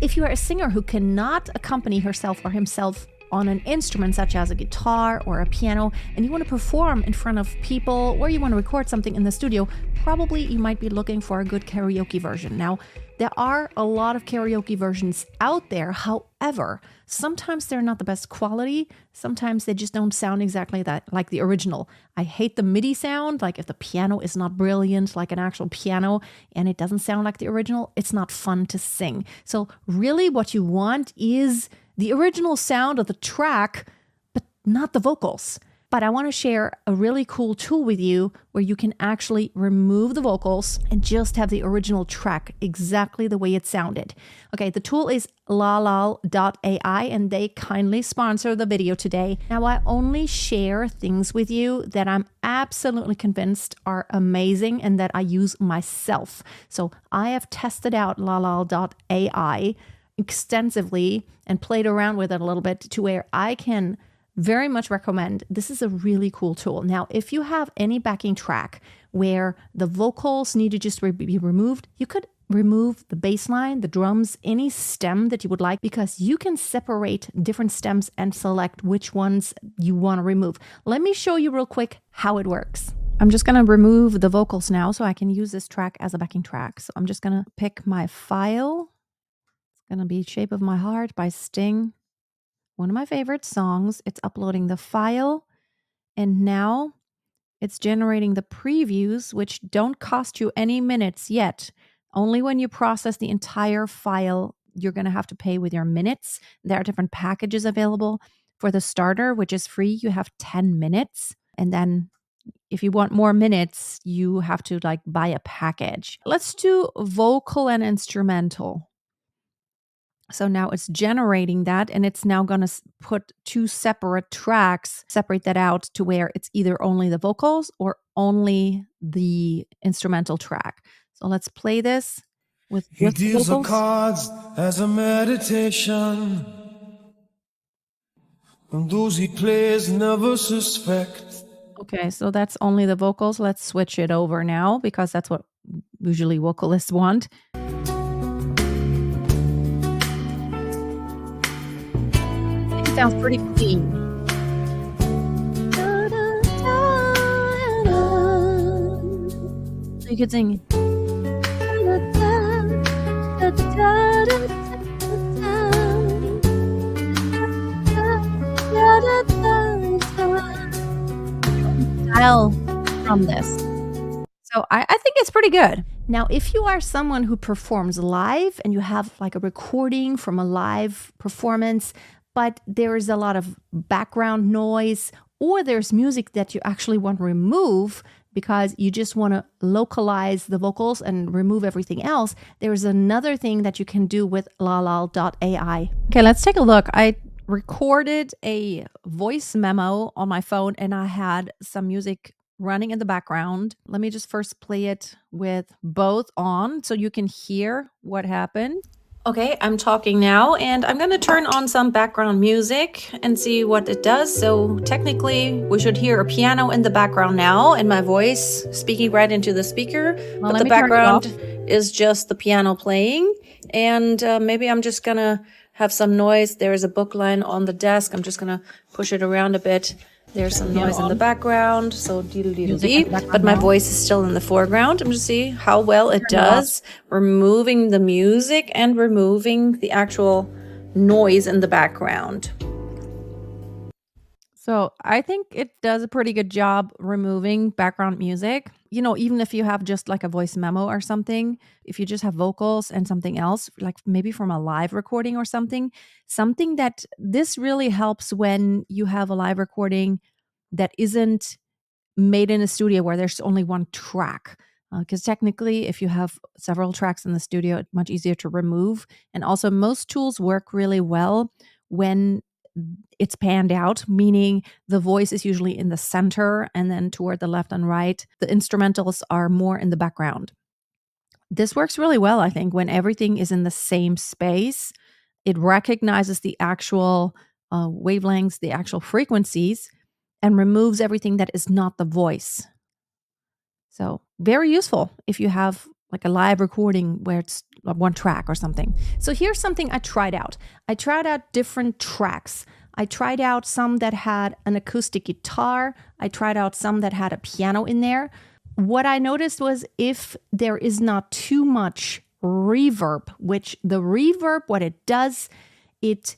if you are a singer who cannot accompany herself or himself on an instrument such as a guitar or a piano, and you want to perform in front of people or you want to record something in the studio, probably you might be looking for a good karaoke version. Now, there are a lot of karaoke versions out there. However, sometimes they're not the best quality. Sometimes they just don't sound exactly that like the original. I hate the MIDI sound. Like if the piano is not brilliant, like an actual piano, and it doesn't sound like the original, it's not fun to sing. So really what you want is the original sound of the track, but not the vocals. But I want to share a really cool tool with you where you can actually remove the vocals and just have the original track exactly the way it sounded. Okay, the tool is Lalal.ai, and they kindly sponsor the video today. Now, I only share things with you that I'm absolutely convinced are amazing and that I use myself. So I have tested out Lalal.ai extensively and played around with it a little bit to where I can very much recommend. This is a really cool tool. Now, if you have any backing track where the vocals need to just be removed, you could remove the bass line, the drums, any stem that you would like, because you can separate different stems and select which ones you want to remove. Let me show you real quick how it works. I'm just going to remove the vocals now so I can use this track as a backing track. So I'm just going to pick my file. It's going to be Shape of My Heart by Sting. One of my favorite songs. It's uploading the file, and now it's generating the previews, which don't cost you any minutes yet. Only when you process the entire file, you're going to have to pay with your minutes. There are different packages available. For the starter, which is free, you have 10 minutes. And then if you want more minutes, you have to buy a package. Let's do vocal and instrumental. So now it's generating that, and it's now going to put two separate tracks, separate that out to where it's either only the vocals or only the instrumental track. So let's play this with He just the deals the vocals. cards as a meditation, and those he plays never suspect. Okay, so that's only the vocals. Let's switch it over now because that's what usually vocalists want. It sounds pretty clean. So you could sing. Style from this. So I think it's pretty good. Now, if you are someone who performs live and you have like a recording from a live performance, but there is a lot of background noise, or there's music that you actually want to remove because you just want to localize the vocals and remove everything else, there's another thing that you can do with Lalal.ai. Okay, let's take a look. I recorded a voice memo on my phone and I had some music running in the background. Let me just first play it with both on so you can hear what happened. Okay, I'm talking now, and I'm going to turn on some background music and see what it does. So technically, we should hear a piano in the background now and my voice speaking right into the speaker. Well, but the background is just the piano playing. And maybe I'm just going to have some noise. There's a book line on the desk. I'm just going to push it around a bit. There's some noise in the background, so dee-dee-dee-dee, but my voice is still in the foreground. I'm just see how well it does, removing the music and removing the actual noise in the background. So I think it does a pretty good job removing background music. You know, even if you have just like a voice memo or something, if you just have vocals and something else, like maybe from a live recording or something that this really helps when you have a live recording that isn't made in a studio where there's only one track. Because technically, if you have several tracks in the studio, it's much easier to remove. And also, most tools work really well when it's panned out, meaning the voice is usually in the center and then toward the left and right. The instrumentals are more in the background. This works really well, I think, when everything is in the same space. It recognizes the actual wavelengths, the actual frequencies, and removes everything that is not the voice. So very useful if you have like a live recording where it's one track or something. So here's something I tried out. I tried out different tracks. I tried out some that had an acoustic guitar. I tried out some that had a piano in there. What I noticed was if there is not too much reverb, which the reverb, what it does, it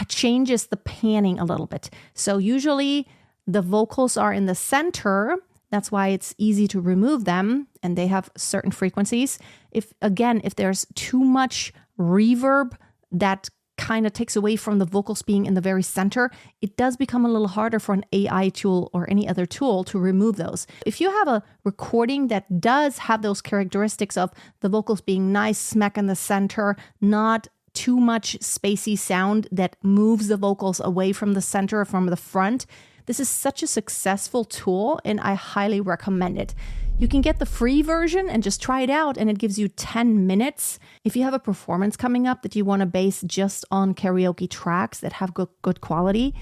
changes the panning a little bit. So usually the vocals are in the center. That's why it's easy to remove them, and they have certain frequencies. If there's too much reverb that kind of takes away from the vocals being in the very center, it does become a little harder for an AI tool or any other tool to remove those. If you have a recording that does have those characteristics of the vocals being nice, smack in the center, not too much spacey sound that moves the vocals away from the center or from the front, this is such a successful tool, and I highly recommend it. You can get the free version and just try it out, and it gives you 10 minutes. If you have a performance coming up that you want to base just on karaoke tracks that have good quality,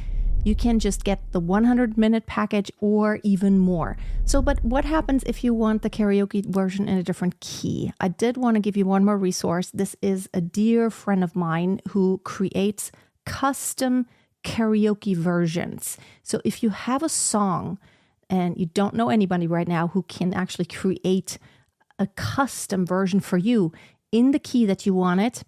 you can just get the 100-minute package or even more. But what happens if you want the karaoke version in a different key? I did want to give you one more resource. This is a dear friend of mine who creates custom karaoke versions. So if you have a song and you don't know anybody right now who can actually create a custom version for you in the key that you want it,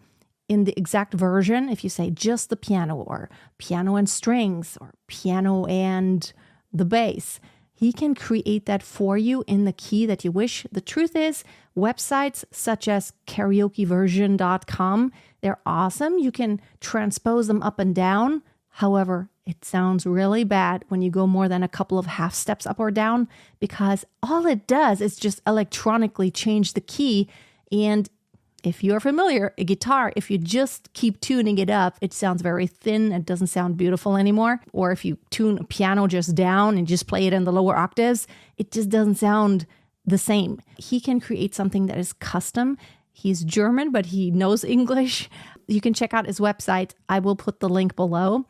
in the exact version, if you say just the piano or piano and strings or piano and the bass, he can create that for you in the key that you wish. The truth is, websites such as karaokeversion.com, they're awesome. You can transpose them up and down. However, it sounds really bad when you go more than a couple of half steps up or down, because all it does is just electronically change the key. And if you're familiar, a guitar, if you just keep tuning it up, it sounds very thin. It doesn't sound beautiful anymore. Or if you tune a piano just down and just play it in the lower octaves, it just doesn't sound the same. He can create something that is custom. He's German, but he knows English. You can check out his website. I will put the link below.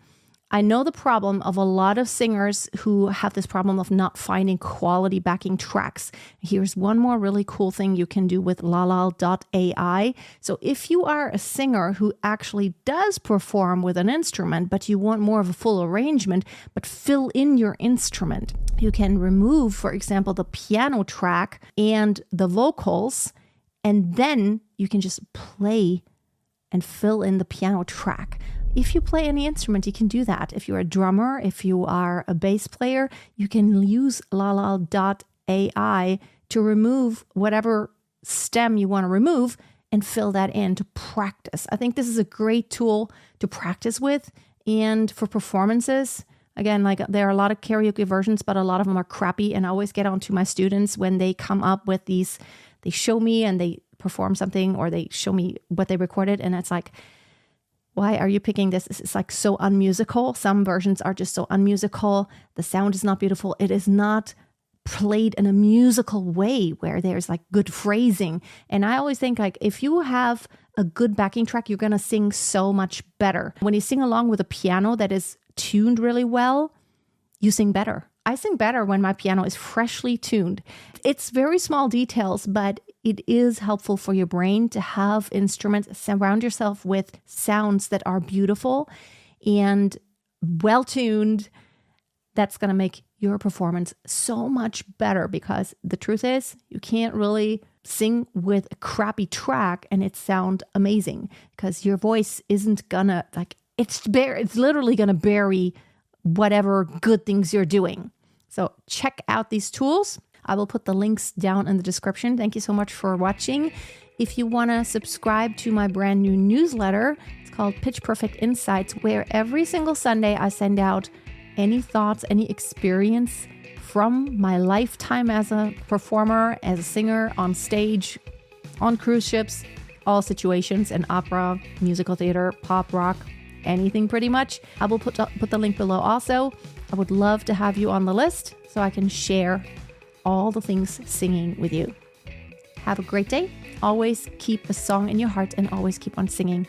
I know the problem of a lot of singers who have this problem of not finding quality backing tracks. Here's one more really cool thing you can do with Lalal.ai. So if you are a singer who actually does perform with an instrument, but you want more of a full arrangement, but fill in your instrument, you can remove, for example, the piano track and the vocals, and then you can just play and fill in the piano track. If you play any instrument, you can do that. If you're a drummer, if you are a bass player, you can use Lalal.ai to remove whatever stem you want to remove and fill that in to practice. I think this is a great tool to practice with, and for performances. Again, like there are a lot of karaoke versions, but a lot of them are crappy. And I always get on to my students when they come up with these, they show me and they perform something, or they show me what they recorded. And it's like, why are you picking this? It's like so unmusical. Some versions are just so unmusical. The sound is not beautiful. It is not played in a musical way where there's like good phrasing. And I always think like if you have a good backing track, you're going to sing so much better. When you sing along with a piano that is tuned really well, you sing better. I sing better when my piano is freshly tuned. It's very small details, but it is helpful for your brain to have instruments. Surround yourself with sounds that are beautiful and well-tuned. That's going to make your performance so much better, because the truth is you can't really sing with a crappy track and it sound amazing, because your voice isn't gonna it's literally going to bury whatever good things you're doing. So check out these tools. I will put the links down in the description. Thank you so much for watching. If you want to subscribe to my brand new newsletter, it's called Pitch Perfect Insights, where every single Sunday I send out any thoughts, any experience from my lifetime as a performer, as a singer, on stage, on cruise ships, all situations, in opera, musical theater, pop, rock, anything pretty much. I will put the link below also. I would love to have you on the list so I can share all the things singing with you. Have a great day. Always keep a song in your heart and always keep on singing.